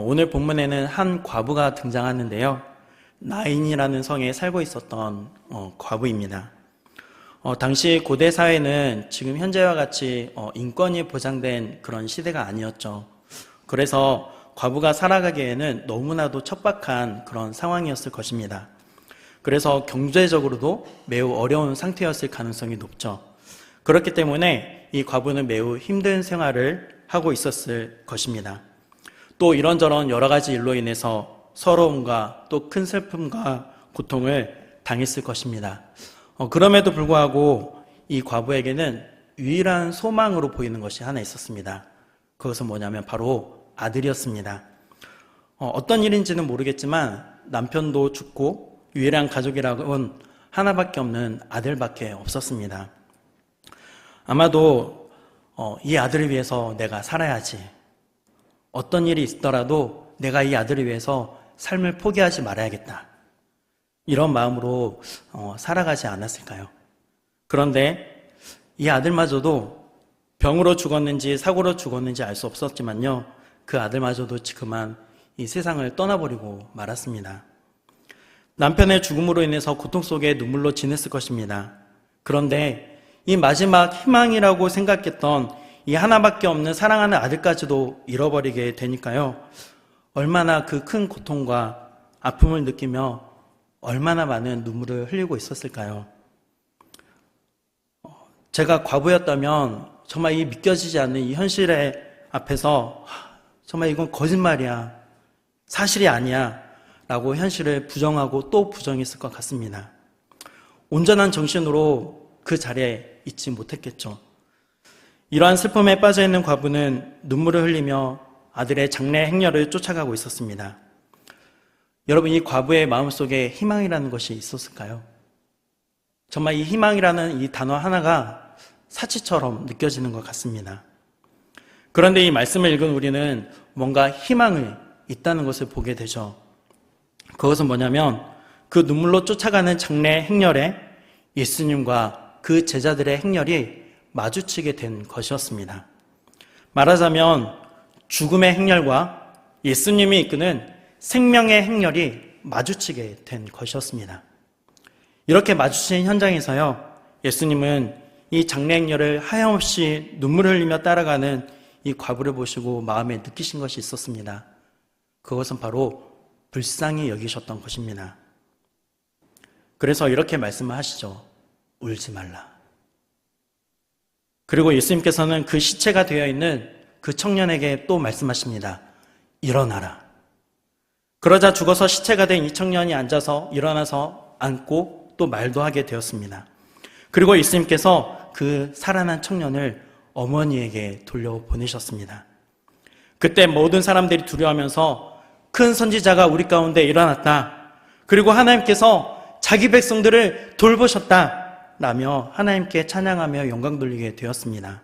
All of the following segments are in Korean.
오늘 본문에는 한 과부가 등장하는데요. 나인이라는 성에 살고 있었던 과부입니다. 당시 고대 사회는 지금 현재와 같이 인권이 보장된 그런 시대가 아니었죠. 그래서 과부가 살아가기에는 너무나도 척박한 그런 상황이었을 것입니다. 그래서 경제적으로도 매우 어려운 상태였을 가능성이 높죠. 그렇기 때문에 이 과부는 매우 힘든 생활을 하고 있었을 것입니다. 또 이런저런 여러 가지 일로 인해서 서러움과 또 큰 슬픔과 고통을 당했을 것입니다. 그럼에도 불구하고 이 과부에게는 유일한 소망으로 보이는 것이 하나 있었습니다. 그것은 뭐냐면 바로 아들이었습니다. 어떤 일인지는 모르겠지만 남편도 죽고 유일한 가족이라고는 하나밖에 없는 아들밖에 없었습니다. 아마도 이 아들을 위해서 내가 살아야지. 어떤 일이 있더라도 내가 이 아들을 위해서 삶을 포기하지 말아야겠다. 이런 마음으로 살아가지 않았을까요? 그런데 이 아들마저도 병으로 죽었는지 사고로 죽었는지 알 수 없었지만요. 그 아들마저도 지금은 이 세상을 떠나버리고 말았습니다. 남편의 죽음으로 인해서 고통 속에 눈물로 지냈을 것입니다. 그런데 이 마지막 희망이라고 생각했던 이 하나밖에 없는 사랑하는 아들까지도 잃어버리게 되니까요. 얼마나 그 큰 고통과 아픔을 느끼며 얼마나 많은 눈물을 흘리고 있었을까요? 제가 과부였다면 정말 이 믿겨지지 않는 이 현실의 앞에서 정말 이건 거짓말이야, 사실이 아니야 라고 현실을 부정하고 또 부정했을 것 같습니다. 온전한 정신으로 그 자리에 있지 못했겠죠. 이러한 슬픔에 빠져있는 과부는 눈물을 흘리며 아들의 장례 행렬을 쫓아가고 있었습니다. 여러분, 이 과부의 마음속에 희망이라는 것이 있었을까요? 정말 이 희망이라는 이 단어 하나가 사치처럼 느껴지는 것 같습니다. 그런데 이 말씀을 읽은 우리는 뭔가 희망이 있다는 것을 보게 되죠. 그것은 뭐냐면 그 눈물로 쫓아가는 장례 행렬에 예수님과 그 제자들의 행렬이 마주치게 된 것이었습니다. 말하자면 죽음의 행렬과 예수님이 이끄는 생명의 행렬이 마주치게 된 것이었습니다. 이렇게 마주친 현장에서요, 예수님은 이 장례 행렬을 하염없이 눈물을 흘리며 따라가는 이 과부를 보시고 마음에 느끼신 것이 있었습니다. 그것은 바로 불쌍히 여기셨던 것입니다. 그래서 이렇게 말씀을 하시죠. 울지 말라. 그리고 예수님께서는 그 시체가 되어 있는 그 청년에게 또 말씀하십니다. 일어나라. 그러자 죽어서 시체가 된 이 청년이 앉아서 일어나서 앉고 또 말도 하게 되었습니다. 그리고 예수님께서 그 살아난 청년을 어머니에게 돌려보내셨습니다. 그때 모든 사람들이 두려워하면서 큰 선지자가 우리 가운데 일어났다. 그리고 하나님께서 자기 백성들을 돌보셨다. 라며 하나님께 찬양하며 영광 돌리게 되었습니다.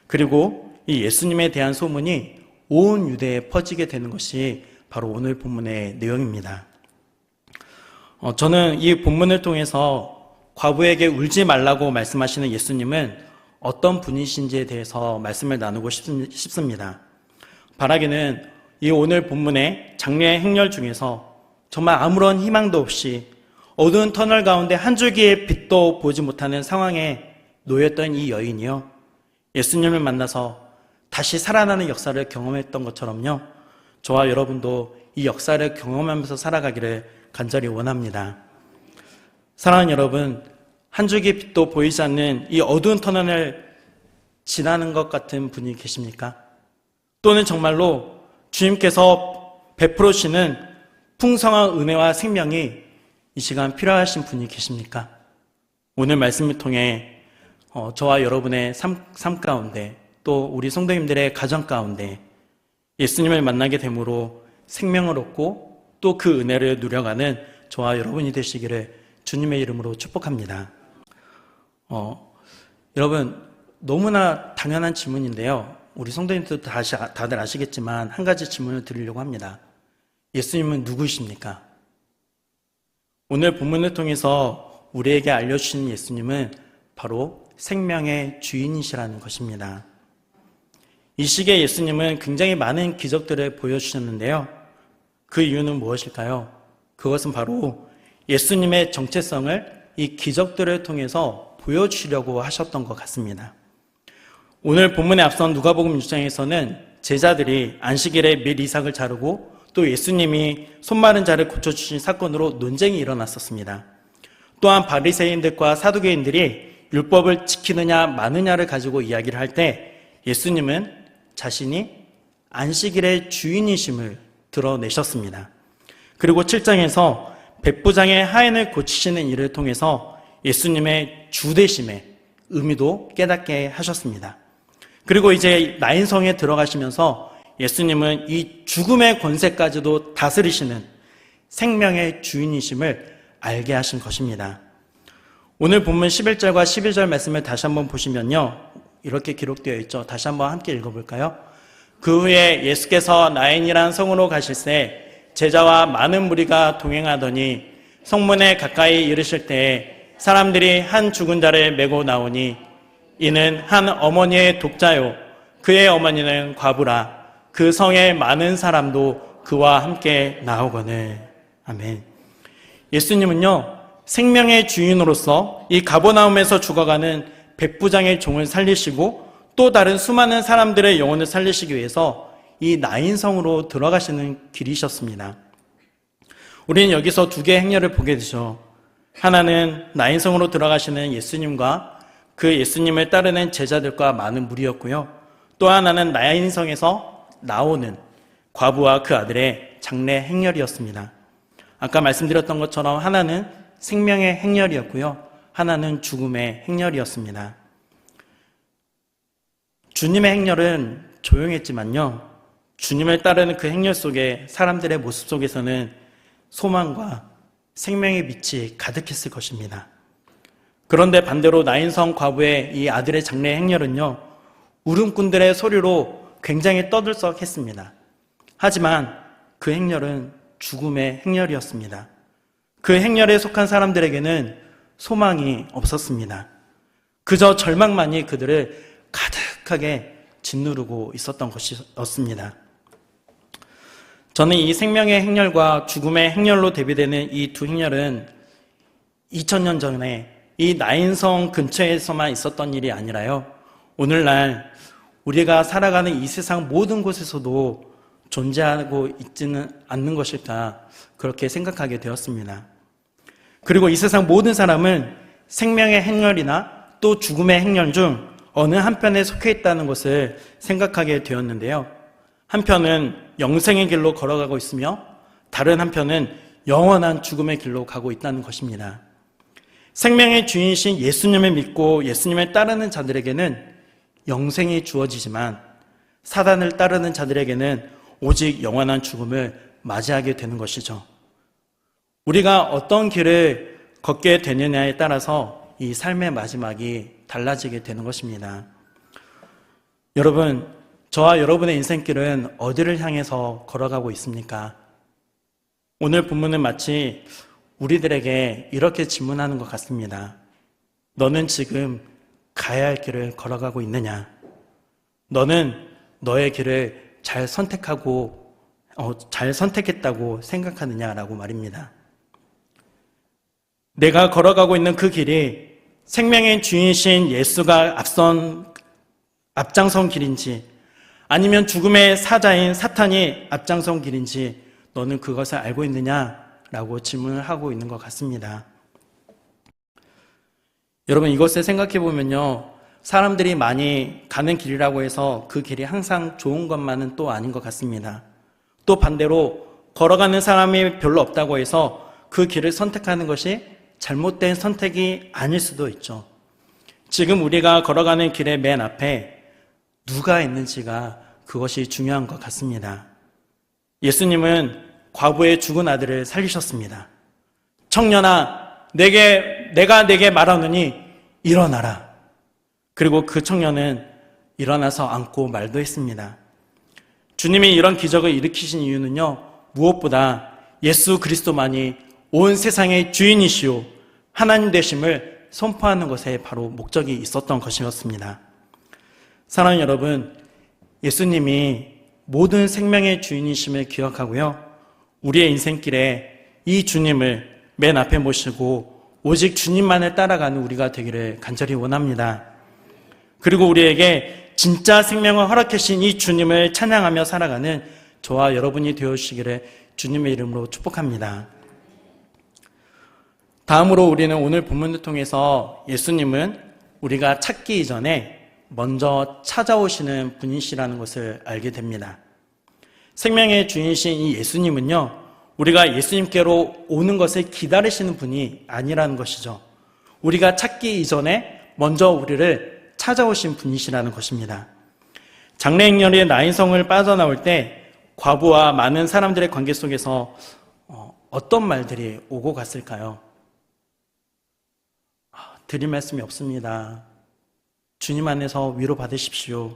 그리고 이 예수님에 대한 소문이 온 유대에 퍼지게 되는 것이 바로 오늘 본문의 내용입니다. 저는 이 본문을 통해서 과부에게 울지 말라고 말씀하시는 예수님은 어떤 분이신지에 대해서 말씀을 나누고 싶습니다. 바라기는 이 오늘 본문의 장례 행렬 중에서 정말 아무런 희망도 없이 어두운 터널 가운데 한 줄기의 빛도 보지 못하는 상황에 놓였던 이 여인이요, 예수님을 만나서 다시 살아나는 역사를 경험했던 것처럼요, 저와 여러분도 이 역사를 경험하면서 살아가기를 간절히 원합니다. 사랑하는 여러분, 한 줄기 빛도 보이지 않는 이 어두운 터널을 지나는 것 같은 분이 계십니까? 또는 정말로 주님께서 베풀어주시는 풍성한 은혜와 생명이 이 시간 필요하신 분이 계십니까? 오늘 말씀을 통해 저와 여러분의 삶 가운데 또 우리 성도님들의 가정 가운데 예수님을 만나게 됨으로 생명을 얻고 또 그 은혜를 누려가는 저와 여러분이 되시기를 주님의 이름으로 축복합니다. 여러분, 너무나 당연한 질문인데요. 우리 성도님들도 다들 아시겠지만 한 가지 질문을 드리려고 합니다. 예수님은 누구이십니까? 오늘 본문을 통해서 우리에게 알려주신 예수님은 바로 생명의 주인이시라는 것입니다. 이 시기에 예수님은 굉장히 많은 기적들을 보여주셨는데요. 그 이유는 무엇일까요? 그것은 바로 예수님의 정체성을 이 기적들을 통해서 보여주시려고 하셨던 것 같습니다. 오늘 본문에 앞선 누가복음 6장에서는 제자들이 안식일에 밀 이삭을 자르고 또 예수님이 손 마른 자를 고쳐주신 사건으로 논쟁이 일어났었습니다. 또한 바리새인들과 사두개인들이 율법을 지키느냐 마느냐를 가지고 이야기를 할 때 예수님은 자신이 안식일의 주인이심을 드러내셨습니다. 그리고 7장에서 백부장의 하인을 고치시는 일을 통해서 예수님의 주되심의 의미도 깨닫게 하셨습니다. 그리고 이제 나인성에 들어가시면서 예수님은 이 죽음의 권세까지도 다스리시는 생명의 주인이심을 알게 하신 것입니다. 오늘 본문 11절과 12절 말씀을 다시 한번 보시면요, 이렇게 기록되어 있죠. 다시 한번 함께 읽어볼까요? 그 후에 예수께서 나인이란 성으로 가실새 제자와 많은 무리가 동행하더니 성문에 가까이 이르실 때에 사람들이 한 죽은 자를 메고 나오니 이는 한 어머니의 독자요 그의 어머니는 과부라. 그 성에 많은 사람도 그와 함께 나오거늘. 아멘. 예수님은요, 생명의 주인으로서 이 가버나움에서 죽어가는 백부장의 종을 살리시고 또 다른 수많은 사람들의 영혼을 살리시기 위해서 이 나인성으로 들어가시는 길이셨습니다. 우리는 여기서 두 개의 행렬을 보게 되죠. 하나는 나인성으로 들어가시는 예수님과 그 예수님을 따르는 제자들과 많은 무리였고요. 또 하나는 나인성에서 나오는 과부와 그 아들의 장례 행렬이었습니다. 아까 말씀드렸던 것처럼 하나는 생명의 행렬이었고요. 하나는 죽음의 행렬이었습니다. 주님의 행렬은 조용했지만요, 주님을 따르는 그 행렬 속에 사람들의 모습 속에서는 소망과 생명의 빛이 가득했을 것입니다. 그런데 반대로 나인성 과부의 이 아들의 장례 행렬은요, 울음꾼들의 소리로 굉장히 떠들썩했습니다. 하지만 그 행렬은 죽음의 행렬이었습니다. 그 행렬에 속한 사람들에게는 소망이 없었습니다. 그저 절망만이 그들을 가득하게 짓누르고 있었던 것이었습니다. 저는 이 생명의 행렬과 죽음의 행렬로 대비되는 이 두 행렬은 2000년 전에 이 나인성 근처에서만 있었던 일이 아니라요, 오늘날 우리가 살아가는 이 세상 모든 곳에서도 존재하고 있지는 않는 것일까, 그렇게 생각하게 되었습니다. 그리고 이 세상 모든 사람은 생명의 행렬이나 또 죽음의 행렬 중 어느 한편에 속해 있다는 것을 생각하게 되었는데요. 한편은 영생의 길로 걸어가고 있으며 다른 한편은 영원한 죽음의 길로 가고 있다는 것입니다. 생명의 주인이신 예수님을 믿고 예수님을 따르는 자들에게는 영생이 주어지지만 사단을 따르는 자들에게는 오직 영원한 죽음을 맞이하게 되는 것이죠. 우리가 어떤 길을 걷게 되느냐에 따라서 이 삶의 마지막이 달라지게 되는 것입니다. 여러분, 저와 여러분의 인생길은 어디를 향해서 걸어가고 있습니까? 오늘 본문은 마치 우리들에게 이렇게 질문하는 것 같습니다. 너는 지금 가야 할 길을 걸어가고 있느냐? 너는 너의 길을 잘 선택했다고 생각하느냐라고 말입니다. 내가 걸어가고 있는 그 길이 생명의 주인이신 예수가 앞장선 길인지, 아니면 죽음의 사자인 사탄이 앞장선 길인지 너는 그것을 알고 있느냐라고 질문을 하고 있는 것 같습니다. 여러분, 이것을 생각해 보면요, 사람들이 많이 가는 길이라고 해서 그 길이 항상 좋은 것만은 또 아닌 것 같습니다. 또 반대로 걸어가는 사람이 별로 없다고 해서 그 길을 선택하는 것이 잘못된 선택이 아닐 수도 있죠. 지금 우리가 걸어가는 길의 맨 앞에 누가 있는지가 그것이 중요한 것 같습니다. 예수님은 과부의 죽은 아들을 살리셨습니다. 청년아, 내가 내게 말하노니 일어나라. 그리고 그 청년은 일어나서 앉고 말도 했습니다. 주님이 이런 기적을 일으키신 이유는요, 무엇보다 예수 그리스도만이 온 세상의 주인이시오 하나님 되심을 선포하는 것에 바로 목적이 있었던 것이었습니다. 사랑하는 여러분, 예수님이 모든 생명의 주인이심을 기억하고요. 우리의 인생길에 이 주님을 맨 앞에 모시고 오직 주님만을 따라가는 우리가 되기를 간절히 원합니다. 그리고 우리에게 진짜 생명을 허락해 주신 이 주님을 찬양하며 살아가는 저와 여러분이 되어주시기를 주님의 이름으로 축복합니다. 다음으로 우리는 오늘 본문을 통해서 예수님은 우리가 찾기 이전에 먼저 찾아오시는 분이시라는 것을 알게 됩니다. 생명의 주인이신 이 예수님은요, 우리가 예수님께로 오는 것을 기다리시는 분이 아니라는 것이죠. 우리가 찾기 이전에 먼저 우리를 찾아오신 분이시라는 것입니다. 장래행렬의 나인성을 빠져나올 때 과부와 많은 사람들의 관계 속에서 어떤 말들이 오고 갔을까요? 드릴 말씀이 없습니다. 주님 안에서 위로받으십시오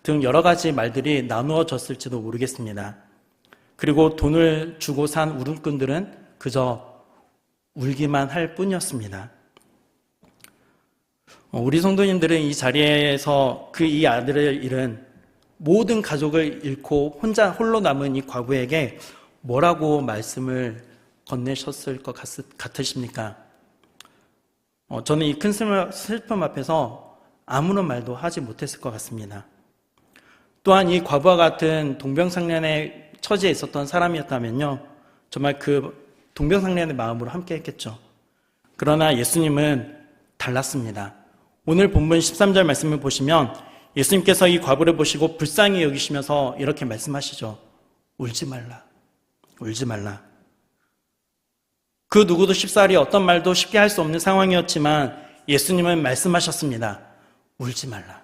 등 여러 가지 말들이 나누어졌을지도 모르겠습니다. 그리고 돈을 주고 산 울음꾼들은 그저 울기만 할 뿐이었습니다. 우리 성도님들은 이 자리에서 이 아들을 잃은 모든 가족을 잃고 홀로 남은 이 과부에게 뭐라고 말씀을 건네셨을 것 같으십니까? 저는 이 큰 슬픔 앞에서 아무런 말도 하지 못했을 것 같습니다. 또한 이 과부와 같은 동병상련의 처지에 있었던 사람이었다면요, 정말 그 동병상련의 마음으로 함께 했겠죠. 그러나 예수님은 달랐습니다. 오늘 본문 13절 말씀을 보시면 예수님께서 이 과부를 보시고 불쌍히 여기시면서 이렇게 말씀하시죠. 울지 말라. 울지 말라. 그 누구도 쉽사리 어떤 말도 쉽게 할 수 없는 상황이었지만 예수님은 말씀하셨습니다. 울지 말라.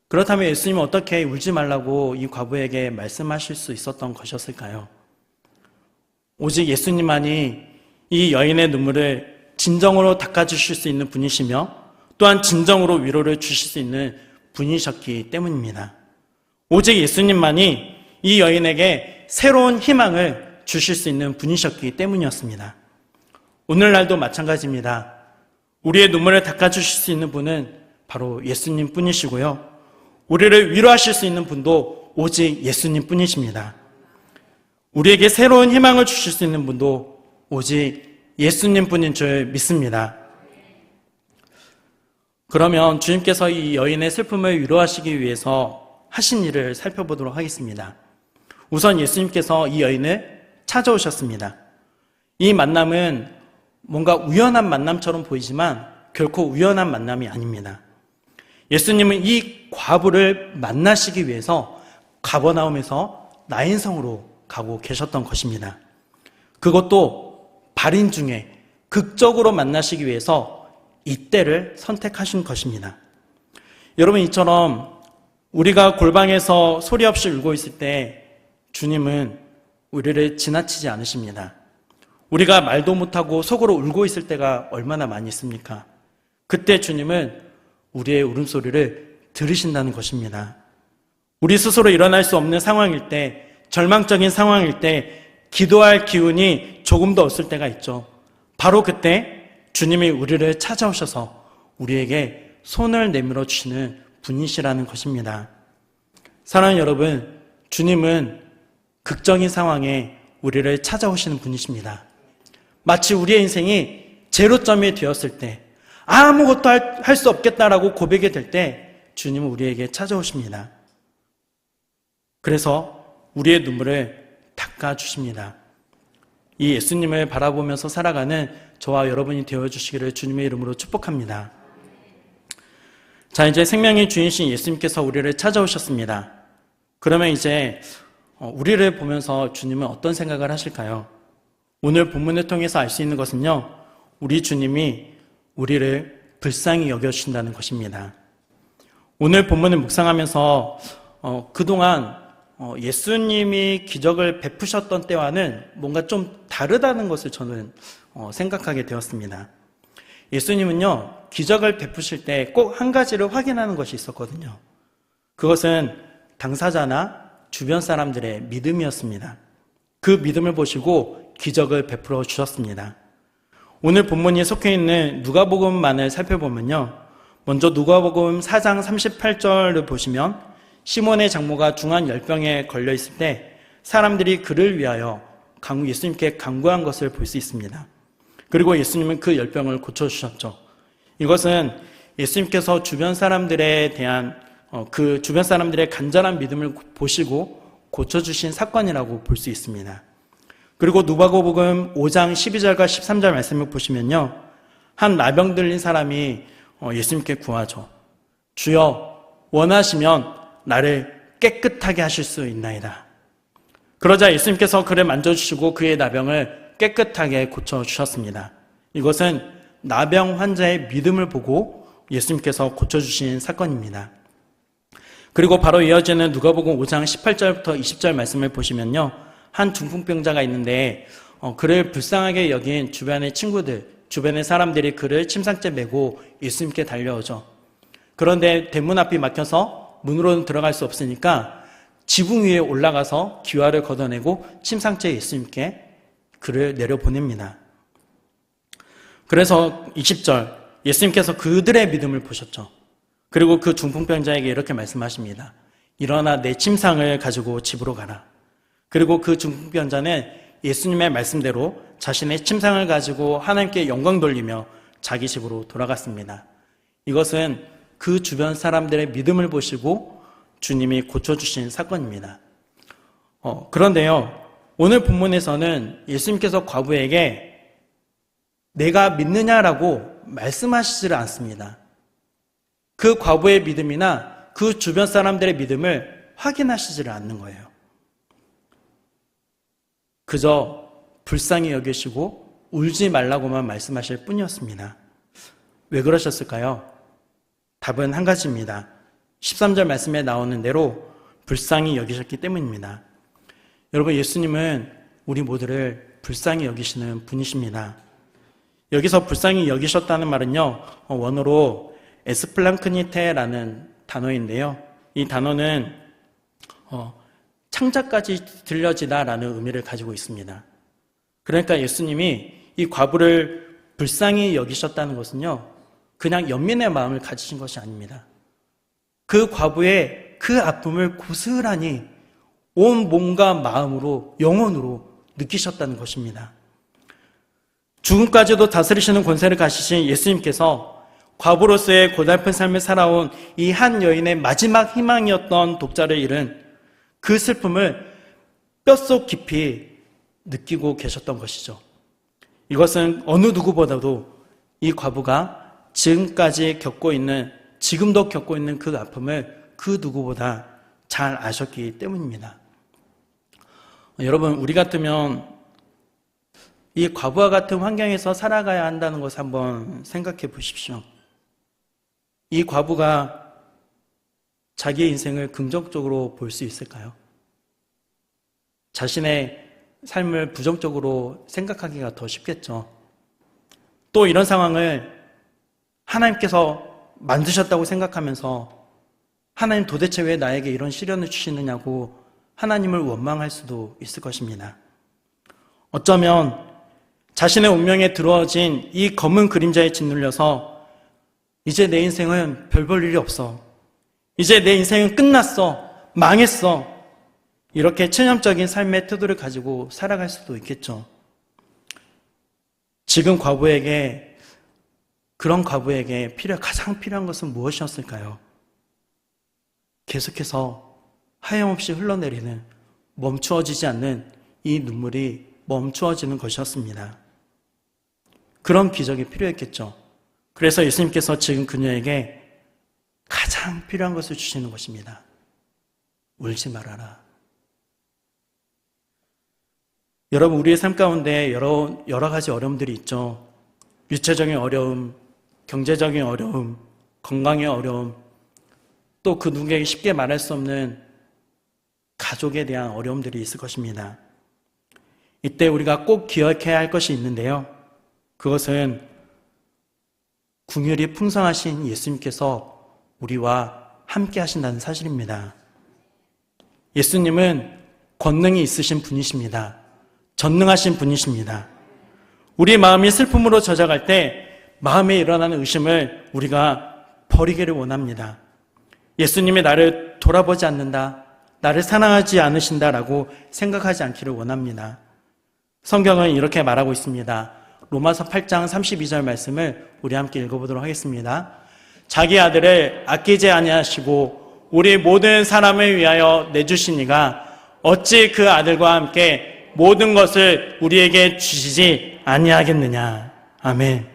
그렇다면 예수님은 어떻게 울지 말라고 이 과부에게 말씀하실 수 있었던 것이었을까요? 오직 예수님만이 이 여인의 눈물을 진정으로 닦아주실 수 있는 분이시며 또한 진정으로 위로를 주실 수 있는 분이셨기 때문입니다. 오직 예수님만이 이 여인에게 새로운 희망을 주실 수 있는 분이셨기 때문이었습니다. 오늘날도 마찬가지입니다. 우리의 눈물을 닦아주실 수 있는 분은 바로 예수님 뿐이시고요. 우리를 위로하실 수 있는 분도 오직 예수님 뿐이십니다. 우리에게 새로운 희망을 주실 수 있는 분도 오직 예수님 뿐인 줄 믿습니다. 그러면 주님께서 이 여인의 슬픔을 위로하시기 위해서 하신 일을 살펴보도록 하겠습니다. 우선 예수님께서 이 여인을 찾아오셨습니다. 이 만남은 뭔가 우연한 만남처럼 보이지만 결코 우연한 만남이 아닙니다. 예수님은 이 과부를 만나시기 위해서 가버나움에서 나인성으로 가고 계셨던 것입니다. 그것도 발인 중에 극적으로 만나시기 위해서 이때를 선택하신 것입니다. 여러분, 이처럼 우리가 골방에서 소리 없이 울고 있을 때 주님은 우리를 지나치지 않으십니다. 우리가 말도 못하고 속으로 울고 있을 때가 얼마나 많이 있습니까? 그때 주님은 우리의 울음소리를 들으신다는 것입니다. 우리 스스로 일어날 수 없는 상황일 때, 절망적인 상황일 때 기도할 기운이 조금도 없을 때가 있죠. 바로 그때 주님이 우리를 찾아오셔서 우리에게 손을 내밀어 주시는 분이시라는 것입니다. 사랑하는 여러분, 주님은 극적인 상황에 우리를 찾아오시는 분이십니다. 마치 우리의 인생이 제로점이 되었을 때, 아무것도 할 수 없겠다라고 고백이 될 때 주님은 우리에게 찾아오십니다. 그래서 우리의 눈물을 닦아주십니다. 이 예수님을 바라보면서 살아가는 저와 여러분이 되어주시기를 주님의 이름으로 축복합니다. 자, 이제 생명의 주인이신 예수님께서 우리를 찾아오셨습니다. 그러면 이제 우리를 보면서 주님은 어떤 생각을 하실까요? 오늘 본문을 통해서 알 수 있는 것은요, 우리 주님이 우리를 불쌍히 여겨주신다는 것입니다. 오늘 본문을 묵상하면서 그동안 예수님이 기적을 베푸셨던 때와는 뭔가 좀 다르다는 것을 저는 생각하게 되었습니다. 예수님은요, 기적을 베푸실 때 꼭 한 가지를 확인하는 것이 있었거든요. 그것은 당사자나 주변 사람들의 믿음이었습니다. 그 믿음을 보시고 기적을 베풀어 주셨습니다. 오늘 본문이 속해 있는 누가복음만을 살펴보면요, 먼저 누가복음 4장 38절을 보시면 시몬의 장모가 중한 열병에 걸려 있을 때 사람들이 그를 위하여 예수님께 간구한 것을 볼 수 있습니다. 그리고 예수님은 그 열병을 고쳐주셨죠. 이것은 예수님께서 주변 사람들에 대한 주변 사람들의 간절한 믿음을 보시고 고쳐주신 사건이라고 볼 수 있습니다. 그리고 누가복음 5장 12절과 13절 말씀을 보시면요, 한 나병 들린 사람이 예수님께 구하죠. 주여, 원하시면 나를 깨끗하게 하실 수 있나이다. 그러자 예수님께서 그를 만져주시고 그의 나병을 깨끗하게 고쳐주셨습니다. 이것은 나병 환자의 믿음을 보고 예수님께서 고쳐주신 사건입니다. 그리고 바로 이어지는 누가복음 5장 18절부터 20절 말씀을 보시면요, 한 중풍병자가 있는데 그를 불쌍하게 여긴 주변의 친구들, 주변의 사람들이 그를 침상째 메고 예수님께 달려오죠. 그런데 대문 앞이 막혀서 문으로는 들어갈 수 없으니까 지붕 위에 올라가서 기와를 걷어내고 침상째 예수님께 그를 내려보냅니다. 그래서 20절, 예수님께서 그들의 믿음을 보셨죠. 그리고 그 중풍병자에게 이렇게 말씀하십니다. 일어나 내 침상을 가지고 집으로 가라. 그리고 그 중풍병자는 예수님의 말씀대로 자신의 침상을 가지고 하나님께 영광 돌리며 자기 집으로 돌아갔습니다. 이것은 그 주변 사람들의 믿음을 보시고 주님이 고쳐주신 사건입니다. 그런데요, 오늘 본문에서는 예수님께서 과부에게 내가 믿느냐라고 말씀하시지를 않습니다. 그 과부의 믿음이나 그 주변 사람들의 믿음을 확인하시지를 않는 거예요. 그저 불쌍히 여기시고 울지 말라고만 말씀하실 뿐이었습니다. 왜 그러셨을까요? 답은 한 가지입니다. 13절 말씀에 나오는 대로 불쌍히 여기셨기 때문입니다. 여러분, 예수님은 우리 모두를 불쌍히 여기시는 분이십니다. 여기서 불쌍히 여기셨다는 말은요, 원어로 에스플랑크니테라는 단어인데요, 이 단어는 창자까지 들려지다라는 의미를 가지고 있습니다. 그러니까 예수님이 이 과부를 불쌍히 여기셨다는 것은요, 그냥 연민의 마음을 가지신 것이 아닙니다. 그 과부의 그 아픔을 고스란히 온 몸과 마음으로, 영혼으로 느끼셨다는 것입니다. 죽음까지도 다스리시는 권세를 가지신 예수님께서 과부로서의 고달픈 삶을 살아온 이 한 여인의 마지막 희망이었던 독자를 잃은 그 슬픔을 뼛속 깊이 느끼고 계셨던 것이죠. 이것은 어느 누구보다도 이 과부가 지금도 겪고 있는 그 아픔을 그 누구보다 잘 아셨기 때문입니다. 여러분, 우리 같으면 이 과부와 같은 환경에서 살아가야 한다는 것을 한번 생각해 보십시오. 이 과부가 자기의 인생을 긍정적으로 볼 수 있을까요? 자신의 삶을 부정적으로 생각하기가 더 쉽겠죠. 또 이런 상황을 하나님께서 만드셨다고 생각하면서 하나님, 도대체 왜 나에게 이런 시련을 주시느냐고 하나님을 원망할 수도 있을 것입니다. 어쩌면 자신의 운명에 들어진 이 검은 그림자에 짓눌려서 이제 내 인생은 별 볼 일이 없어, 이제 내 인생은 끝났어, 망했어, 이렇게 체념적인 삶의 태도를 가지고 살아갈 수도 있겠죠. 지금 그런 과부에게 가장 필요한 것은 무엇이었을까요? 계속해서 하염없이 흘러내리는, 멈추어지지 않는 이 눈물이 멈추어지는 것이었습니다. 그런 기적이 필요했겠죠. 그래서 예수님께서 지금 그녀에게 가장 필요한 것을 주시는 것입니다. 울지 말아라. 여러분, 우리의 삶 가운데 여러 가지 어려움들이 있죠. 유체적인 어려움, 경제적인 어려움, 건강의 어려움, 또 그 누구에게 쉽게 말할 수 없는 가족에 대한 어려움들이 있을 것입니다. 이때 우리가 꼭 기억해야 할 것이 있는데요, 그것은 긍휼이 풍성하신 예수님께서 우리와 함께 하신다는 사실입니다. 예수님은 권능이 있으신 분이십니다. 전능하신 분이십니다. 우리 마음이 슬픔으로 젖어갈 때 마음에 일어나는 의심을 우리가 버리기를 원합니다. 예수님이 나를 돌아보지 않는다, 나를 사랑하지 않으신다라고 생각하지 않기를 원합니다. 성경은 이렇게 말하고 있습니다. 로마서 8장 32절 말씀을 우리 함께 읽어보도록 하겠습니다. 자기 아들을 아끼지 아니하시고 우리 모든 사람을 위하여 내주시니가 어찌 그 아들과 함께 모든 것을 우리에게 주시지 아니하겠느냐. 아멘.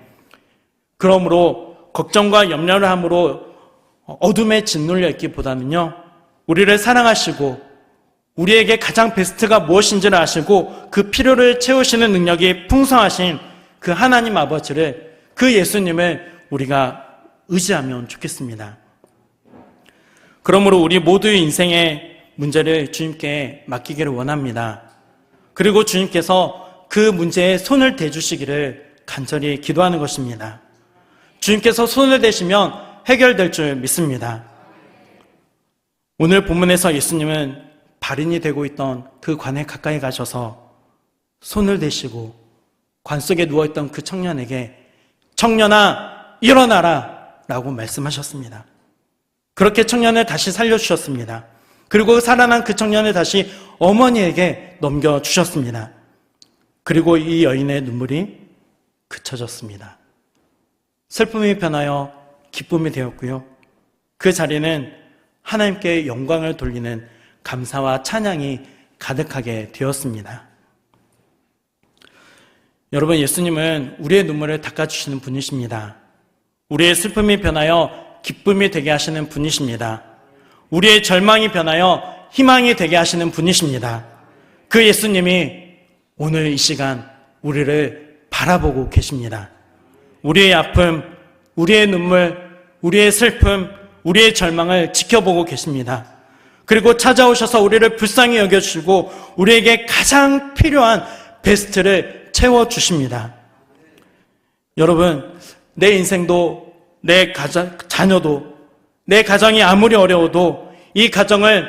그러므로 걱정과 염려를 함으로 어둠에 짓눌려 있기보다는요, 우리를 사랑하시고 우리에게 가장 베스트가 무엇인지를 아시고 그 필요를 채우시는 능력이 풍성하신 그 하나님 아버지를, 그 예수님을 우리가 의지하면 좋겠습니다. 그러므로 우리 모두의 인생의 문제를 주님께 맡기기를 원합니다. 그리고 주님께서 그 문제에 손을 대주시기를 간절히 기도하는 것입니다. 주님께서 손을 대시면 해결될 줄 믿습니다. 오늘 본문에서 예수님은 발인이 되고 있던 그 관에 가까이 가셔서 손을 대시고 관 속에 누워있던 그 청년에게 청년아 일어나라 라고 말씀하셨습니다. 그렇게 청년을 다시 살려주셨습니다. 그리고 살아난 그 청년을 다시 어머니에게 넘겨주셨습니다. 그리고 이 여인의 눈물이 그쳐졌습니다. 슬픔이 변하여 기쁨이 되었고요. 그 자리는 하나님께 영광을 돌리는 감사와 찬양이 가득하게 되었습니다. 여러분, 예수님은 우리의 눈물을 닦아주시는 분이십니다. 우리의 슬픔이 변하여 기쁨이 되게 하시는 분이십니다. 우리의 절망이 변하여 희망이 되게 하시는 분이십니다. 그 예수님이 오늘 이 시간 우리를 바라보고 계십니다. 우리의 아픔, 우리의 눈물, 우리의 슬픔, 우리의 절망을 지켜보고 계십니다. 그리고 찾아오셔서 우리를 불쌍히 여겨주시고 우리에게 가장 필요한 베스트를 채워주십니다. 여러분, 내 인생도, 내 자녀도, 내 가정이 아무리 어려워도 이 가정을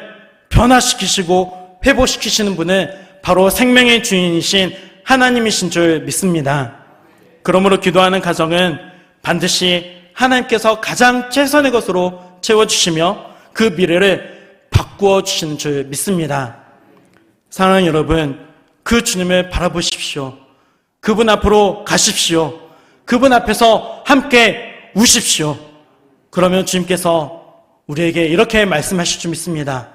변화시키시고 회복시키시는 분은 바로 생명의 주인이신 하나님이신 줄 믿습니다. 그러므로 기도하는 가정은 반드시 하나님께서 가장 최선의 것으로 채워주시며 그 미래를 바꾸어 주시는 줄 믿습니다. 사랑하는 여러분, 그 주님을 바라보십시오. 그분 앞으로 가십시오. 그분 앞에서 함께 우십시오. 그러면 주님께서 우리에게 이렇게 말씀하실 줄 믿습니다.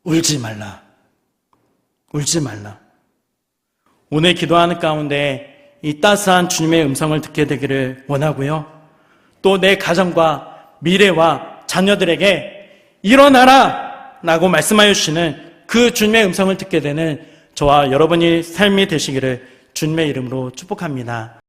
울지 말라. 울지 말라. 오늘 기도하는 가운데 이 따스한 주님의 음성을 듣게 되기를 원하고요. 또 내 가정과 미래와 자녀들에게 일어나라! 라고 말씀하여 주시는 그 주님의 음성을 듣게 되는 저와 여러분이 삶이 되시기를 주님의 이름으로 축복합니다.